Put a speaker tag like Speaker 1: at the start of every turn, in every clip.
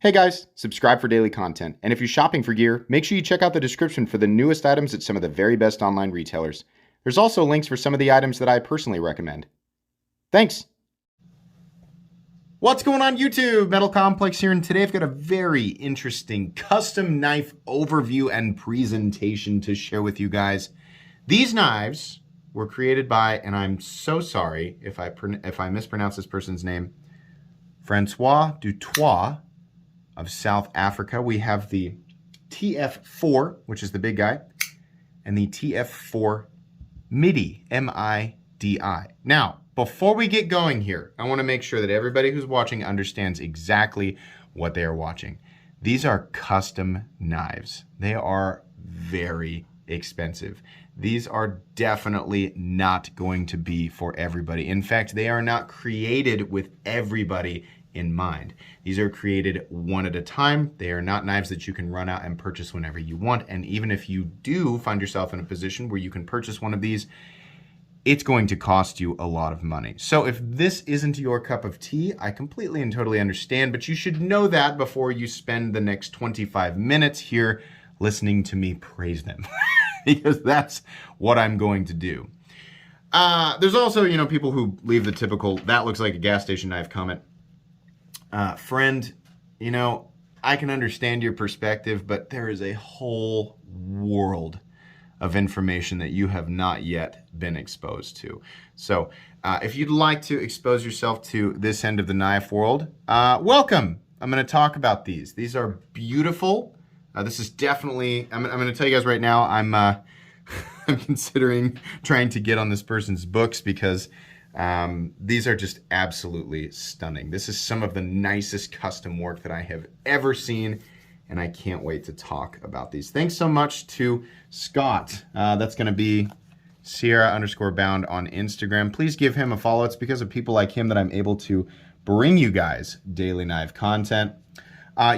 Speaker 1: Hey guys, subscribe for daily content. And if you're shopping for gear, make sure you check out the description for the newest items at some of the very best online retailers. There's also links for some of the items that I personally recommend. Thanks! What's going on YouTube? Metal Complex here, and today I've got a very interesting custom knife overview and presentation to share with you guys. These knives were created by, and I'm so sorry if I mispronounce this person's name, Francois Du Toit of South Africa. We have the TF-4, which is the big guy, and the TF-4 Midi, M-I-D-I. Now, before we get going here, I want to make sure that everybody who's watching understands exactly what they are watching. These are custom knives. They are very expensive. These are definitely not going to be for everybody. In fact, they are not created with everybody in mind. These are created one at a time. They are not knives that you can run out and purchase whenever you want. And even if you do find yourself in a position where you can purchase one of these, it's going to cost you a lot of money. So if this isn't your cup of tea, I completely and totally understand, but you should know that before you spend the next 25 minutes here listening to me praise them, because that's what I'm going to do. There's also, people who leave the typical, that looks like a gas station knife comment. Friend, I can understand your perspective, but there is a whole world of information that you have not yet been exposed to. So if you'd like to expose yourself to this end of the knife world, welcome. I'm going to talk about these. These are beautiful. This is definitely, I'm going to tell you guys right now, I'm considering trying to get on this person's books because these are just absolutely stunning. This is some of the nicest custom work that I have ever seen, and I can't wait to talk about these. Thanks so much to Scott. That's going to be Sierra_bound on Instagram. Please give him a follow. It's because of people like him that I'm able to bring you guys daily knife content.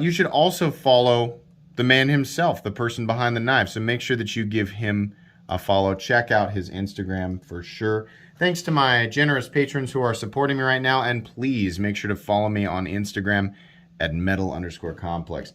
Speaker 1: You should also follow the man himself, the person behind the knife. So make sure that you give him a follow. Check out his Instagram for sure. Thanks to my generous patrons who are supporting me right now, and please make sure to follow me on Instagram at metal_complex.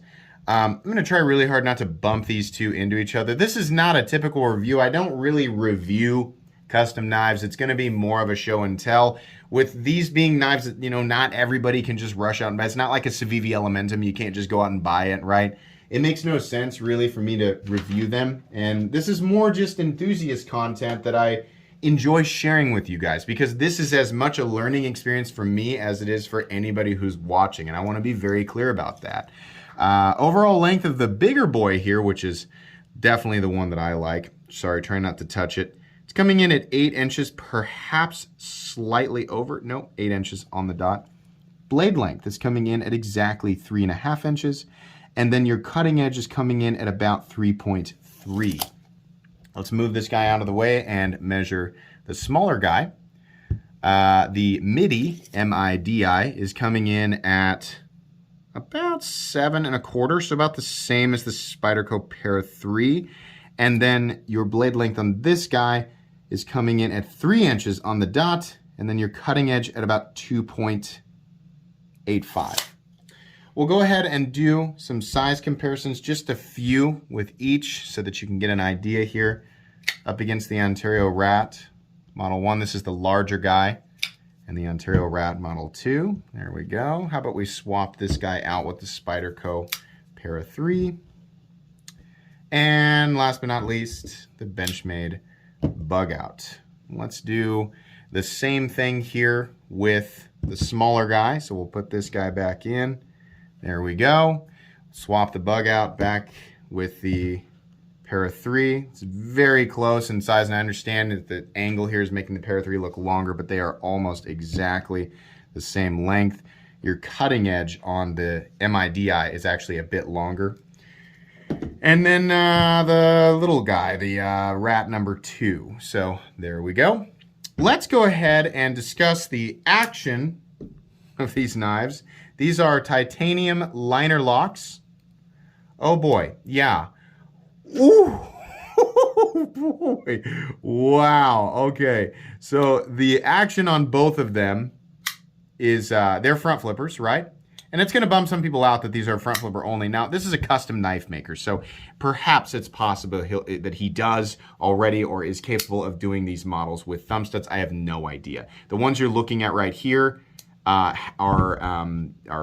Speaker 1: I'm going to try really hard not to bump these two into each other. This is not a typical review. I don't really review custom knives. It's going to be more of a show and tell. With these being knives that, not everybody can just rush out and buy. It's not like a Civivi Elementum. You can't just go out and buy it, right? It makes no sense really for me to review them. And this is more just enthusiast content that I enjoy sharing with you guys, because this is as much a learning experience for me as it is for anybody who's watching. And I want to be very clear about that. Overall length of the bigger boy here, which is definitely the one that I like. Sorry, try not to touch it. It's coming in at 8 inches, perhaps slightly over. No, 8 inches on the dot. Blade length is coming in at exactly 3.5 inches. And then your cutting edge is coming in at about 3.3. Let's move this guy out of the way and measure the smaller guy. The Midi, M-I-D-I, is coming in at about 7.25, so about the same as the Spyderco Para 3. And then your blade length on this guy is coming in at 3 inches on the dot, and then your cutting edge at about 2.85. We'll go ahead and do some size comparisons, just a few with each, so that you can get an idea here. Up against the Ontario Rat Model 1, this is the larger guy, and the Ontario Rat Model 2. There we go. How about we swap this guy out with the Spyderco Para 3. And last but not least, the Benchmade Bug Out. Let's do the same thing here with the smaller guy. So we'll put this guy back in. There we go. Swap the Bug Out back with the Para 3. It's very close in size, and I understand that the angle here is making the Para 3 look longer, but they are almost exactly the same length. Your cutting edge on the MIDI is actually a bit longer. And then the little guy, the Rat number 2. So there we go. Let's go ahead and discuss the action of these knives. These are titanium liner locks. Oh boy, yeah. Ooh, boy. Wow, okay. So the action on both of them is they're front flippers, right? And it's going to bum some people out that these are front flipper only. Now, this is a custom knife maker, so perhaps it's possible that he does already or is capable of doing these models with thumb studs. I have no idea. The ones you're looking at right here are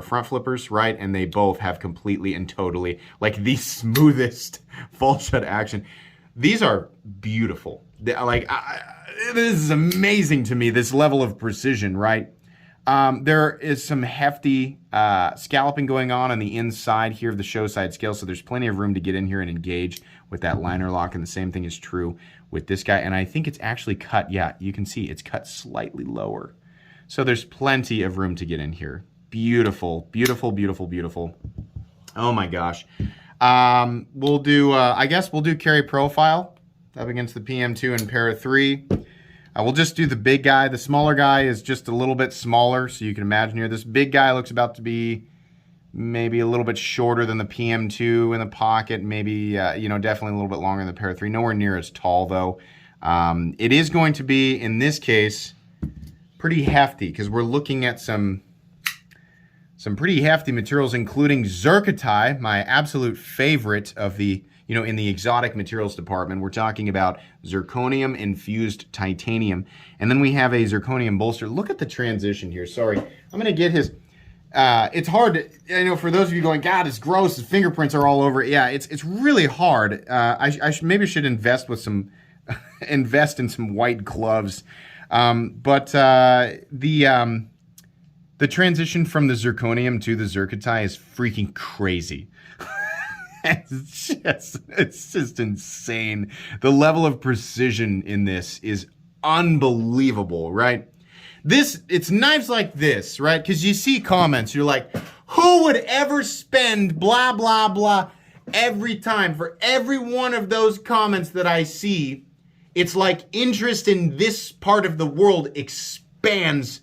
Speaker 1: front flippers, right? And they both have completely and totally, like, the smoothest fall shut action. These are beautiful. Like, this is amazing to me, this level of precision, right? There is some hefty scalloping going on the inside here of the show side scale, so there's plenty of room to get in here and engage with that liner lock, and the same thing is true with this guy. And I think it's actually cut, yeah, you can see it's cut slightly lower. So there's plenty of room to get in here. Beautiful, beautiful, beautiful, beautiful. Oh my gosh. We'll do, I guess we'll do carry profile up against the PM2 and Para 3. We'll just do the big guy. The smaller guy is just a little bit smaller, so you can imagine here. This big guy looks about to be maybe a little bit shorter than the PM2 in the pocket. Maybe, you know, definitely a little bit longer than the Para 3. Nowhere near as tall, though. It is going to be, in this case, pretty hefty, because we're looking at some pretty hefty materials, including zircotite, my absolute favorite of the, you know, in the exotic materials department. We're talking about zirconium infused titanium. And then we have a zirconium bolster. Look at the transition here. Sorry. I'm going to get his, it's hard to, you know, for those of you going, God, it's gross. His fingerprints are all over it. Yeah, it's really hard. I maybe should invest with some, invest in some white gloves. But the transition from the zirconium to the zircotite is freaking crazy. It's just insane. The level of precision in this is unbelievable, right? It's knives like this, right? Because you see comments, you're like, who would ever spend blah, blah, blah every time? For every one of those comments that I see, it's like interest in this part of the world expands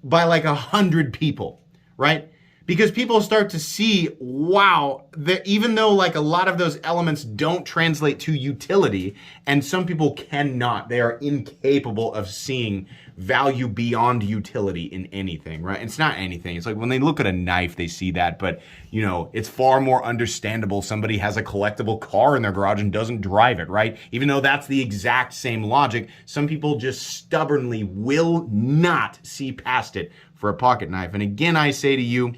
Speaker 1: by like 100 people, right? Because people start to see, wow, that even though like a lot of those elements don't translate to utility, and some people cannot, they are incapable of seeing value beyond utility in anything, right? It's not anything. It's like when they look at a knife, they see that, but you know, it's far more understandable. Somebody has a collectible car in their garage and doesn't drive it, right? Even though that's the exact same logic, some people just stubbornly will not see past it for a pocket knife. And again, I say to you,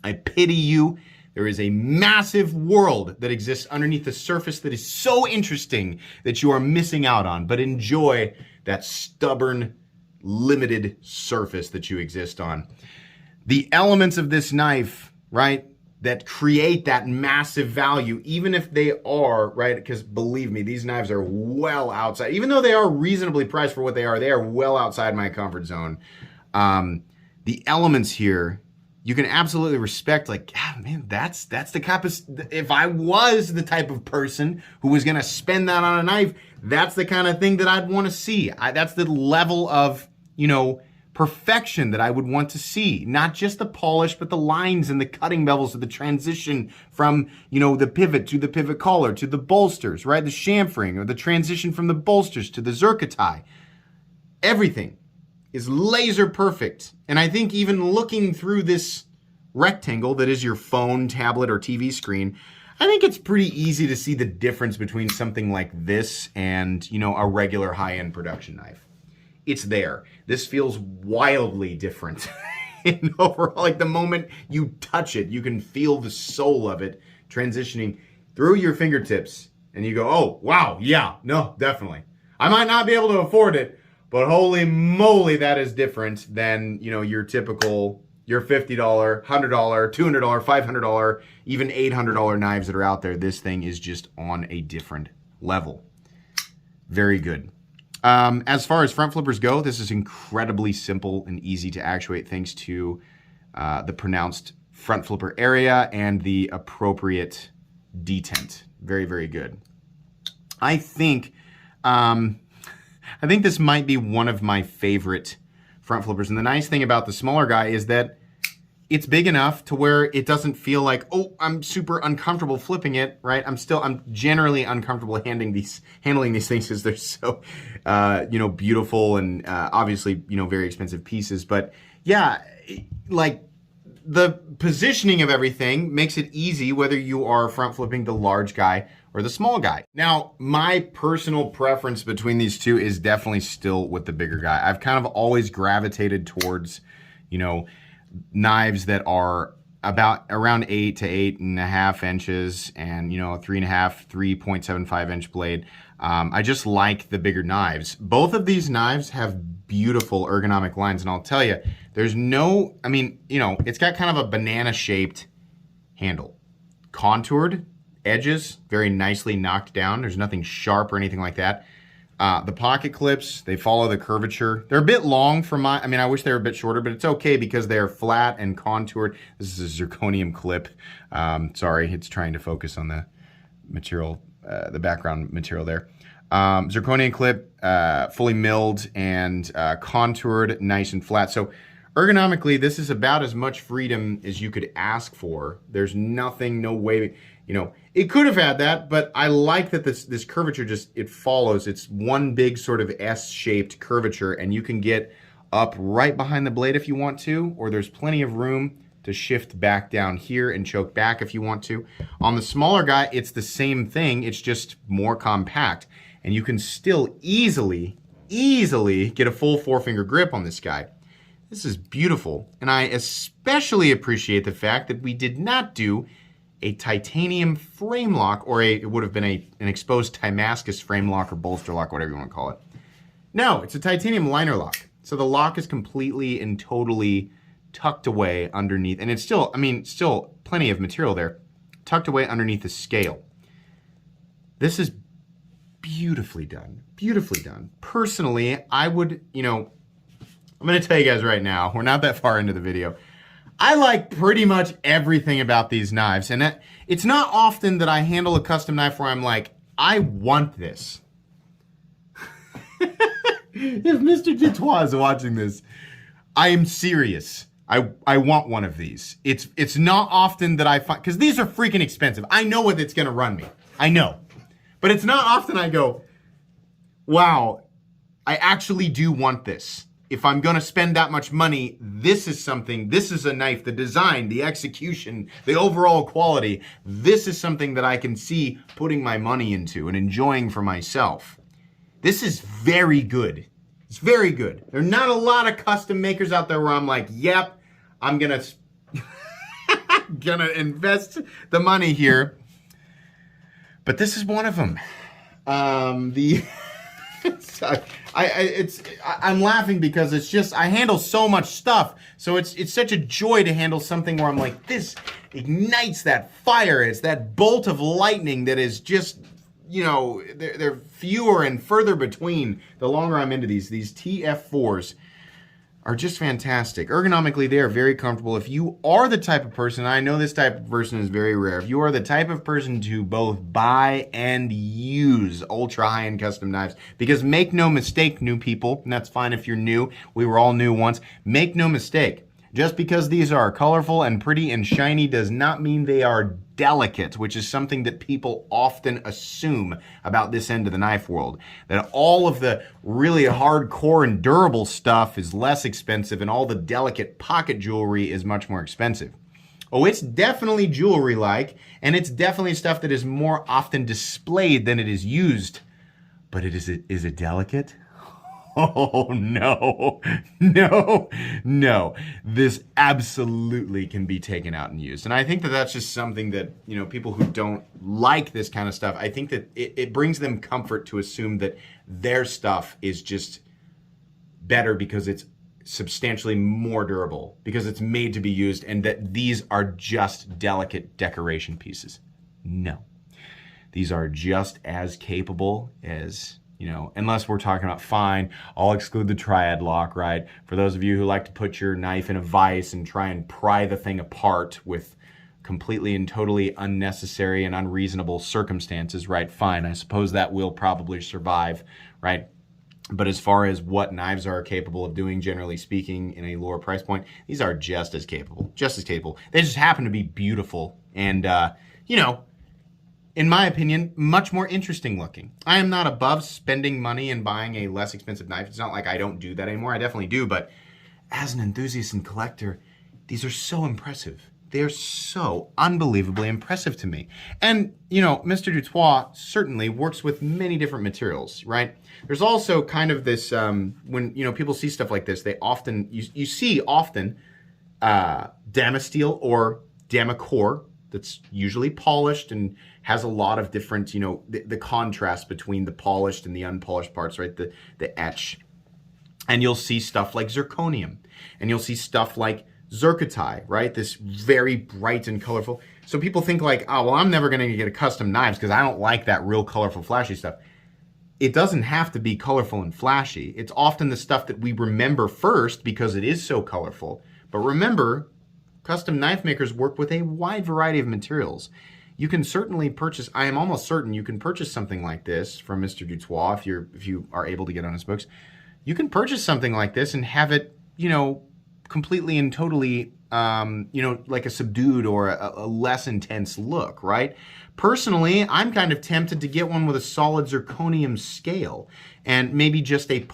Speaker 1: I pity you. There is a massive world that exists underneath the surface that is so interesting that you are missing out on. But enjoy that stubborn, limited surface that you exist on. The elements of this knife, right, that create that massive value, even if they are, right, because believe me, these knives are well outside. Even though they are reasonably priced for what they are well outside my comfort zone. The elements here, you can absolutely respect, like, ah, man, that's the type of, if I was the type of person who was going to spend that on a knife, that's the kind of thing that I'd want to see. That's the level of, you know, perfection that I would want to see. Not just the polish, but the lines and the cutting bevels of the transition from, you know, the pivot to the pivot collar to the bolsters, right? The chamfering, or the transition from the bolsters to the zircotite. Everything is laser perfect. And I think even looking through this rectangle that is your phone, tablet, or TV screen, I think it's pretty easy to see the difference between something like this and, you know, a regular high-end production knife. It's there. This feels wildly different. And overall, like the moment you touch it, you can feel the soul of it transitioning through your fingertips. And you go, oh, wow, yeah, no, definitely. I might not be able to afford it, but holy moly, that is different than, you know, your typical, your $50, $100, $200, $500, even $800 knives that are out there. This thing is just on a different level. Very good. As far as front flippers go, this is incredibly simple and easy to actuate thanks to the pronounced front flipper area and the appropriate detent. Very, very good. I think this might be one of my favorite front flippers. And the nice thing about the smaller guy is that it's big enough to where it doesn't feel like, oh, I'm super uncomfortable flipping it, right? I'm generally uncomfortable handling these things because they're so, you know, beautiful and obviously, you know, very expensive pieces. But yeah, like the positioning of everything makes it easy whether you are front flipping the large guy or the small guy. Now, my personal preference between these two is definitely still with the bigger guy. I've kind of always gravitated towards, you know, knives that are about around 8 to 8.5 inches and, you know, 3.5, 3.75 inch blade. I just like the bigger knives. Both of these knives have beautiful ergonomic lines, and I'll tell you, there's no, I mean, you know, it's got kind of a banana shaped handle. Contoured edges, very nicely knocked down. There's nothing sharp or anything like that. The pocket clips, they follow the curvature. They're a bit long for my, I mean, I wish they were a bit shorter, but it's okay because they're flat and contoured. This is a zirconium clip. Sorry, it's trying to focus on the material, the background material there. Zirconium clip, fully milled and contoured, nice and flat. So ergonomically, this is about as much freedom as you could ask for. There's nothing, no way, you know, it could have had that, but I like that this curvature just, it follows. It's one big sort of S-shaped curvature, and you can get up right behind the blade if you want to, or there's plenty of room to shift back down here and choke back if you want to. On the smaller guy, it's the same thing, it's just more compact, and you can still easily get a full 4-finger grip on this guy. This is beautiful, and I especially appreciate the fact that we did not do a titanium frame lock, or it would have been an exposed Damascus frame lock or bolster lock, whatever you want to call it. No, it's a titanium liner lock. So the lock is completely and totally tucked away underneath, and it's still, I mean, still plenty of material there, tucked away underneath the scale. This is beautifully done, beautifully done. Personally, I would, you know, I'm going to tell you guys right now, we're not that far into the video. I like pretty much everything about these knives, and it's not often that I handle a custom knife where I'm like, I want this. If Mr. Du Toit is watching this, I am serious. I want one of these. It's not often that I find, because these are freaking expensive. I know what it's going to run me. I know. But it's not often I go, wow, I actually do want this. If I'm going to spend that much money, this is something, this is a knife, the design, the execution, the overall quality, this is something that I can see putting my money into and enjoying for myself. This is very good. It's very good. There are not a lot of custom makers out there where I'm like, yep, I'm going to invest the money here. But this is one of them. I'm laughing because it's just, I handle so much stuff. So it's such a joy to handle something where I'm like, this ignites that fire. It's that bolt of lightning that is just, you know, they're fewer and further between the longer I'm into these. These TF-4s are just fantastic. Ergonomically, they are very comfortable. If you are the type of person, I know this type of person is very rare, if you are the type of person to both buy and use ultra high-end custom knives, because make no mistake, new people, and that's fine if you're new, we were all new once, make no mistake, just because these are colorful and pretty and shiny does not mean they are delicate, which is something that people often assume about this end of the knife world. That all of the really hardcore and durable stuff is less expensive and all the delicate pocket jewelry is much more expensive. Oh, it's definitely jewelry-like, and it's definitely stuff that is more often displayed than it is used. But is it delicate? Oh, no, no, no. This absolutely can be taken out and used. And I think that that's just something that, you know, people who don't like this kind of stuff, I think that it brings them comfort to assume that their stuff is just better because it's substantially more durable, because it's made to be used, and that these are just delicate decoration pieces. No. These are just as capable as, you know, unless we're talking about, fine, I'll exclude the triad lock, right? For those of you who like to put your knife in a vise and try and pry the thing apart with completely and totally unnecessary and unreasonable circumstances, right? Fine, I suppose that will probably survive, right? But as far as what knives are capable of doing, generally speaking, in a lower price point, these are just as capable, just as capable. They just happen to be beautiful and, you know, in my opinion, much more interesting looking. I am not above spending money and buying a less expensive knife. It's not like I don't do that anymore. I definitely do, but as an enthusiast and collector, These are so impressive. They're so unbelievably impressive to me. And, you know, Mr. Du Toit certainly works with many different materials, right? There's also kind of this, when, you know, people see stuff like this, they often, you see often Damasteel or Damacore that's usually polished and has a lot of different, you know, the contrast between the polished and the unpolished parts, right? The etch. And you'll see stuff like zirconium. And you'll see stuff like zircotite, right? This very bright and colorful. So people think like, oh, well, I'm never going to get a custom knives because I don't like that real colorful, flashy stuff. It doesn't have to be colorful and flashy. It's often the stuff that we remember first because it is so colorful. But remember, custom knife makers work with a wide variety of materials. You can certainly purchase, I am almost certain you can purchase something like this from Mr. Du Toit if you are able to get on his books. You can purchase something like this and have it, you know, completely and totally, you know, like a subdued or a less intense look, right? Personally, I'm kind of tempted to get one with a solid zirconium scale and maybe just a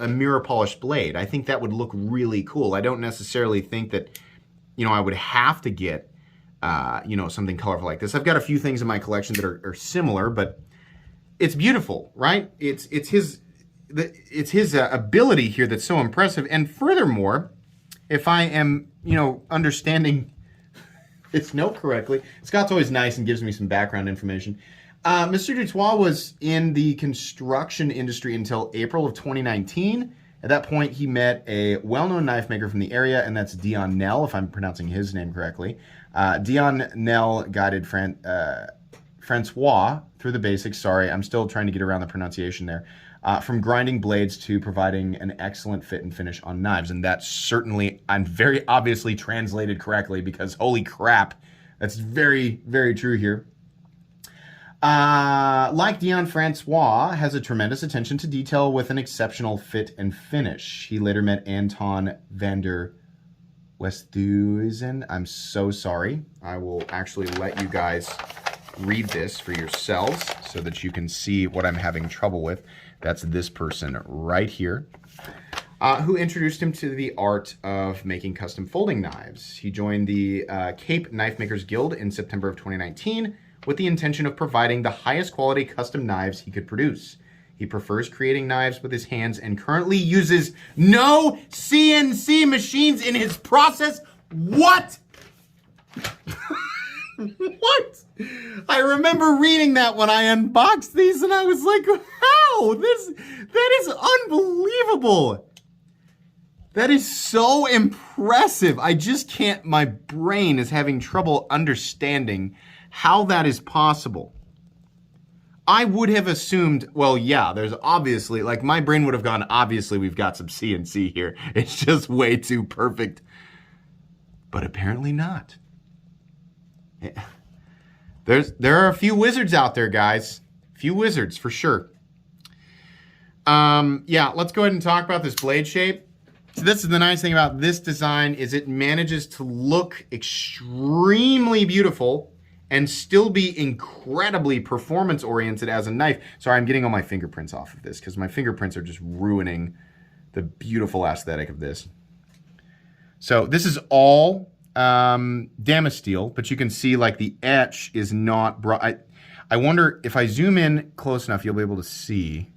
Speaker 1: mirror polished blade. I think that would look really cool. I don't necessarily think that, you know, I would have to get, you know, something colorful like this. I've got a few things in my collection that are similar, but it's beautiful, right? It's his ability here that's so impressive. And furthermore, if I am, you know, understanding this note correctly, Scott's always nice and gives me some background information. Mr. Du Toit was in the construction industry until April of 2019. At that point, he met a well-known knife maker from the area, and that's Dion Nell, if I'm pronouncing his name correctly. Dion Nell guided Francois through the basics. Sorry, I'm still trying to get around the pronunciation there. From grinding blades to providing an excellent fit and finish on knives. And that's certainly, I'm very obviously translated correctly because holy crap, that's very, very true here. Like Dion, Francois has a tremendous attention to detail with an exceptional fit and finish. He later met Anton van der Westhuizen. I'm so sorry. I will actually let you guys read this for yourselves so that you can see what I'm having trouble with. That's this person right here, who introduced him to the art of making custom folding knives. He joined the Cape Knife Makers Guild in September of 2019 with the intention of providing the highest quality custom knives he could produce. He prefers creating knives with his hands and currently uses no CNC machines in his process. What? What? I remember reading that when I unboxed these and I was like, how? That is unbelievable. That is so impressive. I just can't, my brain is having trouble understanding how that is possible. I would have assumed, well, yeah, there's obviously, like my brain would have gone, obviously we've got some CNC here. It's just way too perfect. But apparently not. There are a few wizards out there, guys. A few wizards for sure. Yeah, let's go ahead and talk about this blade shape. So this is the nice thing about this design is it manages to look extremely beautiful and still be incredibly performance oriented as a knife. Sorry, I'm getting all my fingerprints off of this because my fingerprints are just ruining the beautiful aesthetic of this. So this is all Damasteel, but you can see like the etch is not bright. I wonder if I zoom in close enough, you'll be able to see.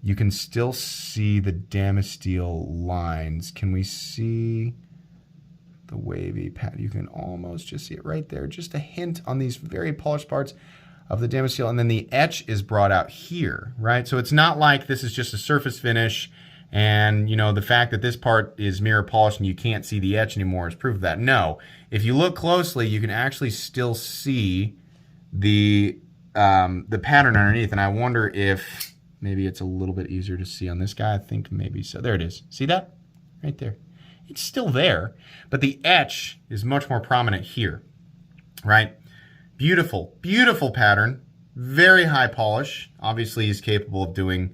Speaker 1: You can still see the Damasteel lines. Can we see the wavy pad? You can almost just see it right there. Just a hint on these very polished parts of the Damasteel, and then the etch is brought out here, right? So it's not like this is just a surface finish. And, you know, the fact that this part is mirror polished and you can't see the etch anymore is proof of that. No, if you look closely, you can actually still see the pattern underneath. And I wonder if maybe it's a little bit easier to see on this guy. I think maybe so. There it is. See that? Right there. It's still there, but the etch is much more prominent here, right? Beautiful, beautiful pattern. Very high polish. Obviously, he's capable of doing,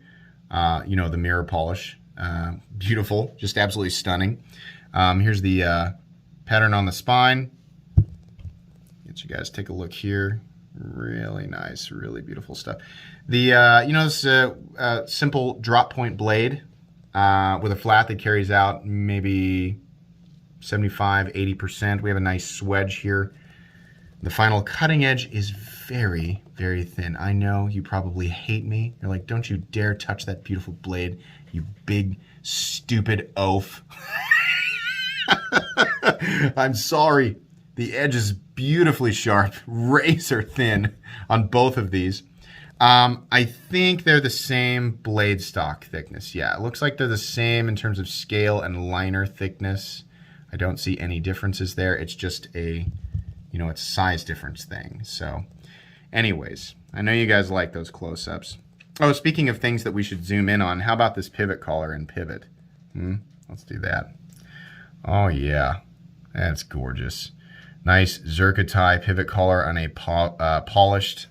Speaker 1: you know, the mirror polish. Beautiful, just absolutely stunning. Here's the pattern on the spine. Get you guys take a look here. Really nice, really beautiful stuff. The you know, this simple drop point blade with a flat that carries out maybe 75, 80%. We have a nice swedge here. The final cutting edge is very, very thin. I know you probably hate me. You're like, don't you dare touch that beautiful blade, you big, stupid oaf. I'm sorry. The edge is beautifully sharp, razor thin on both of these. I think they're the same blade stock thickness. Yeah, it looks like they're the same in terms of scale and liner thickness. I don't see any differences there. It's just a, you know, it's a size difference thing. So anyways, I know you guys like those close-ups. Oh, speaking of things that we should zoom in on, how about this pivot collar and pivot? Let's do that. Oh yeah, that's gorgeous. Nice zircotie pivot collar on a polished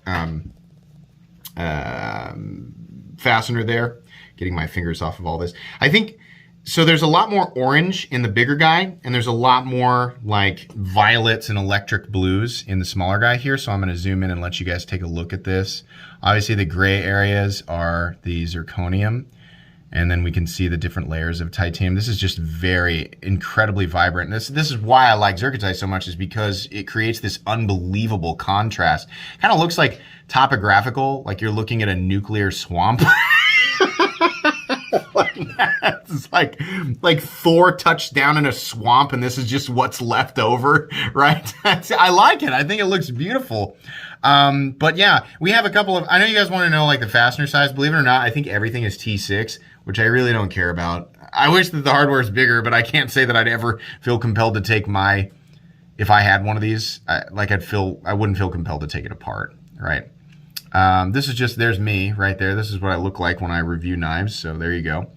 Speaker 1: fastener there. Getting my fingers off of all this. I think, so there's a lot more orange in the bigger guy, and there's a lot more like violets and electric blues in the smaller guy here. So I'm gonna zoom in and let you guys take a look at this. Obviously the gray areas are the zirconium, and then we can see the different layers of titanium. This is just very incredibly vibrant. This is why I like zircotie so much, is because it creates this unbelievable contrast. Kind of looks like topographical, like you're looking at a nuclear swamp. It's like Thor touched down in a swamp and this is just what's left over, right? I like it. I think it looks beautiful. But yeah, we have a couple of, I know you guys want to know like the fastener size. Believe it or not, I think everything is T6, which I really don't care about. I wish that the hardware is bigger, but I can't say that I'd ever feel compelled to take my, if I had one of these, I wouldn't feel compelled to take it apart, right? This is just, there's me right there. This is what I look like when I review knives. So there you go.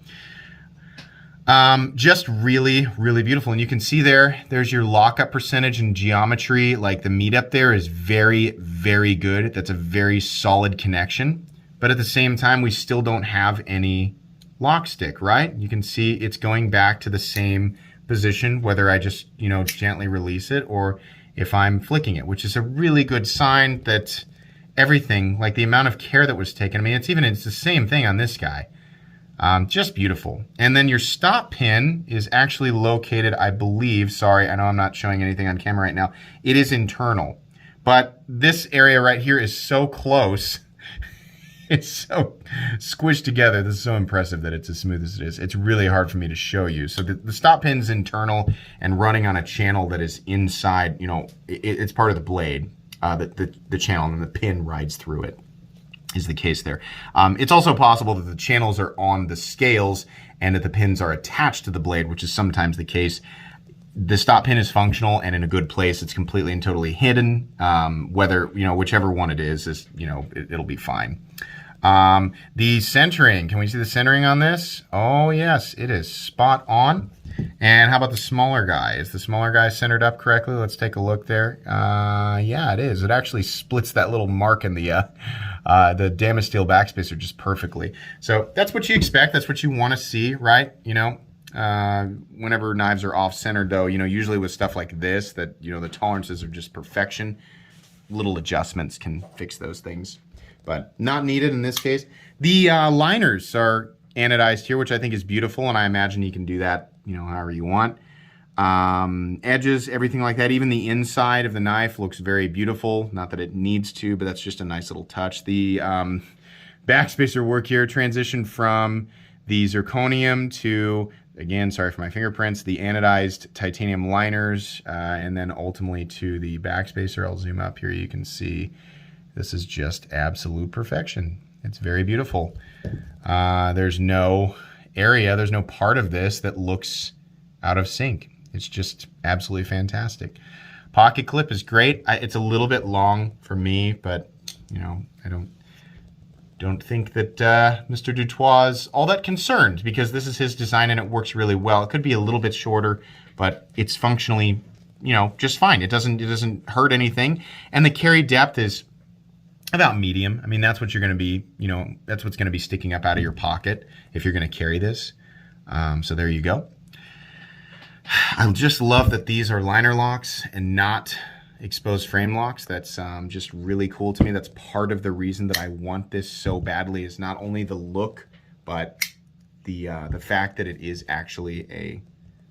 Speaker 1: Just really, really beautiful. And you can see there's your lockup percentage and geometry. Like the meet up there is very, very good. That's a very solid connection. But at the same time, we still don't have any lock stick, right? You can see it's going back to the same position, whether I just, you know, gently release it or if I'm flicking it, which is a really good sign that everything, like the amount of care that was taken. I mean, it's the same thing on this guy. Just beautiful. And then your stop pin is actually located, I believe, sorry, I know I'm not showing anything on camera right now. It is internal, but this area right here is so close. It's so squished together. This is so impressive that it's as smooth as it is. It's really hard for me to show you. So the stop pin's internal and running on a channel that is inside, you know, it's part of the blade, the channel, and the pin rides through it. Is the case there. It's also possible that the channels are on the scales and that the pins are attached to the blade, which is sometimes the case. The stop pin is functional and in a good place. It's completely and totally hidden. Whether, you know, whichever one it is, you know, it'll be fine. The centering, can we see the centering on this? Oh yes, it is spot on. And how about the smaller guy? Is the smaller guy centered up correctly? Let's take a look there. Yeah, it is. It actually splits that little mark in the Damasteel backspacer just perfectly. So that's what you expect. That's what you want to see, right? You know, whenever knives are off-centered, though, you know, usually with stuff like this, that, you know, the tolerances are just perfection. Little adjustments can fix those things, but not needed in this case. The liners are anodized here, which I think is beautiful, and I imagine you can do that, you know, however you want. Edges, everything like that. Even the inside of the knife looks very beautiful. Not that it needs to, but that's just a nice little touch. The backspacer work here transitioned from the zirconium to, again, sorry for my fingerprints, the anodized titanium liners, and then ultimately to the backspacer. I'll zoom up here. You can see this is just absolute perfection. It's very beautiful. There's no area, there's no part of this that looks out of sync. It's just absolutely fantastic. Pocket clip is great. It's a little bit long for me, but you know, I don't think that Mr. Du Toit is all that concerned, because this is his design and it works really well. It could be a little bit shorter, but it's functionally, you know, just fine. It doesn't hurt anything, and the carry depth is about medium. I mean, that's what you're going to be, you know, that's what's going to be sticking up out of your pocket if you're going to carry this. So there you go. I just love that these are liner locks and not exposed frame locks. That's just really cool to me. That's part of the reason that I want this so badly, is not only the look, but the fact that it is actually a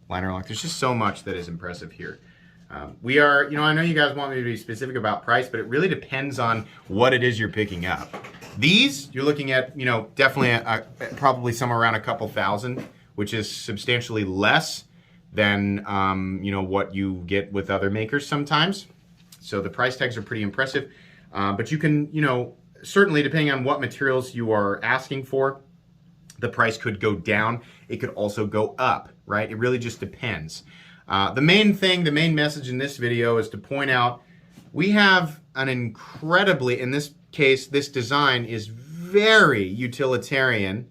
Speaker 1: liner lock. There's just so much that is impressive here. We are, I know you guys want me to be specific about price, but it really depends on what it is you're picking up. These, you're looking at, definitely probably somewhere around a couple thousand, which is substantially less than, what you get with other makers sometimes. So the price tags are pretty impressive. But you can, certainly depending on what materials you are asking for, the price could go down. It could also go up, right? It really just depends. The main message in this video is to point out we have an incredibly, in this case, this design is very utilitarian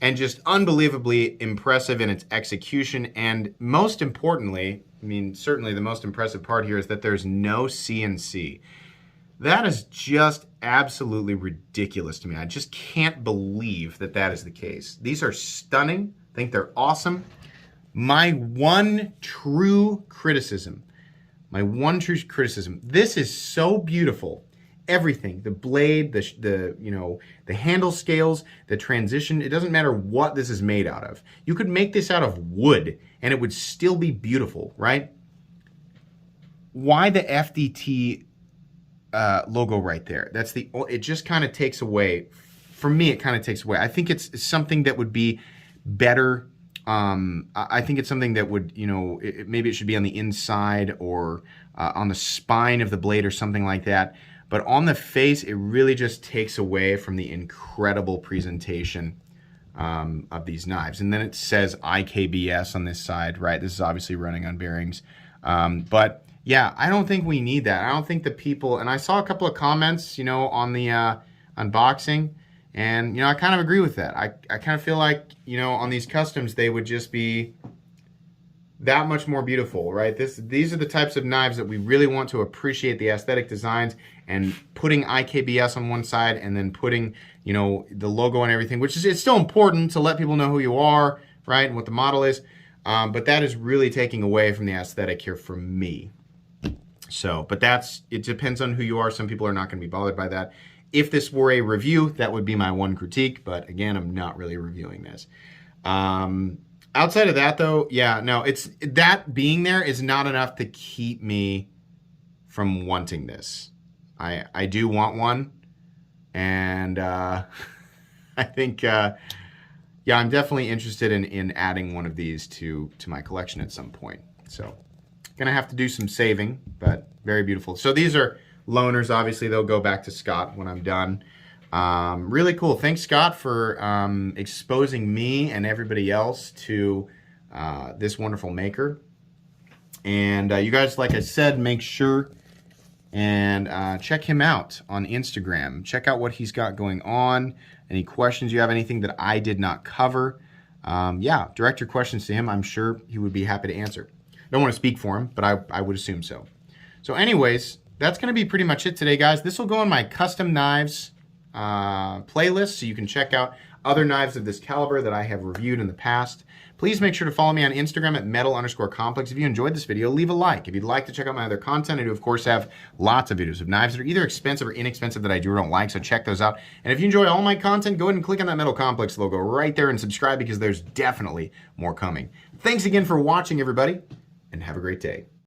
Speaker 1: and just unbelievably impressive in its execution. And most importantly, certainly the most impressive part here is that there's no CNC. That is just absolutely ridiculous to me. I just can't believe that that is the case. These are stunning. I think they're awesome. My one true criticism, this is so beautiful. Everything, the blade, the handle scales, the transition, it doesn't matter what this is made out of. You could make this out of wood and it would still be beautiful, right? Why the FDT logo right there? It just kind of takes away, for me, it kind of takes away. I think it's something that would be better. I think it's something that would, maybe it should be on the inside or on the spine of the blade or something like that. But on the face, it really just takes away from the incredible presentation of these knives. And then it says IKBS on this side, right? This is obviously running on bearings. But yeah, I don't think we need that. I don't think the people, and I saw a couple of comments, on the unboxing, and, I kind of agree with that. I kind of feel like, on these customs, they would just be that much more beautiful, right? These are the types of knives that we really want to appreciate the aesthetic designs, and putting IKBS on one side and then putting, the logo and everything, which is, it's still important to let people know who you are, right? And what the model is. But that is really taking away from the aesthetic here for me. So, but it depends on who you are. Some people are not going to be bothered by that. If this were a review, that would be my one critique. But again, I'm not really reviewing this. Outside of that, though, yeah, no, it's that being there is not enough to keep me from wanting this. I do want one, and I think, yeah, I'm definitely interested in adding one of these to my collection at some point. So, gonna have to do some saving, but very beautiful. So these are loaners. Obviously, they'll go back to Scott when I'm done. Really cool. Thanks, Scott, for exposing me and everybody else to this wonderful maker. And you guys, like I said, make sure and check him out on Instagram. Check out what he's got going on. Any questions you have, anything that I did not cover, yeah, direct your questions to him. I'm sure he would be happy to answer. Don't want to speak for him, but I would assume so. So anyways, that's going to be pretty much it today, guys. This will go in my custom knives playlist, so you can check out other knives of this caliber that I have reviewed in the past. Please make sure to follow me on Instagram at metal_complex. If you enjoyed this video, leave a like. If you'd like to check out my other content, I do, of course, have lots of videos of knives that are either expensive or inexpensive that I do or don't like, so check those out. And if you enjoy all my content, go ahead and click on that Metal Complex logo right there and subscribe, because there's definitely more coming. Thanks again for watching, everybody, and have a great day.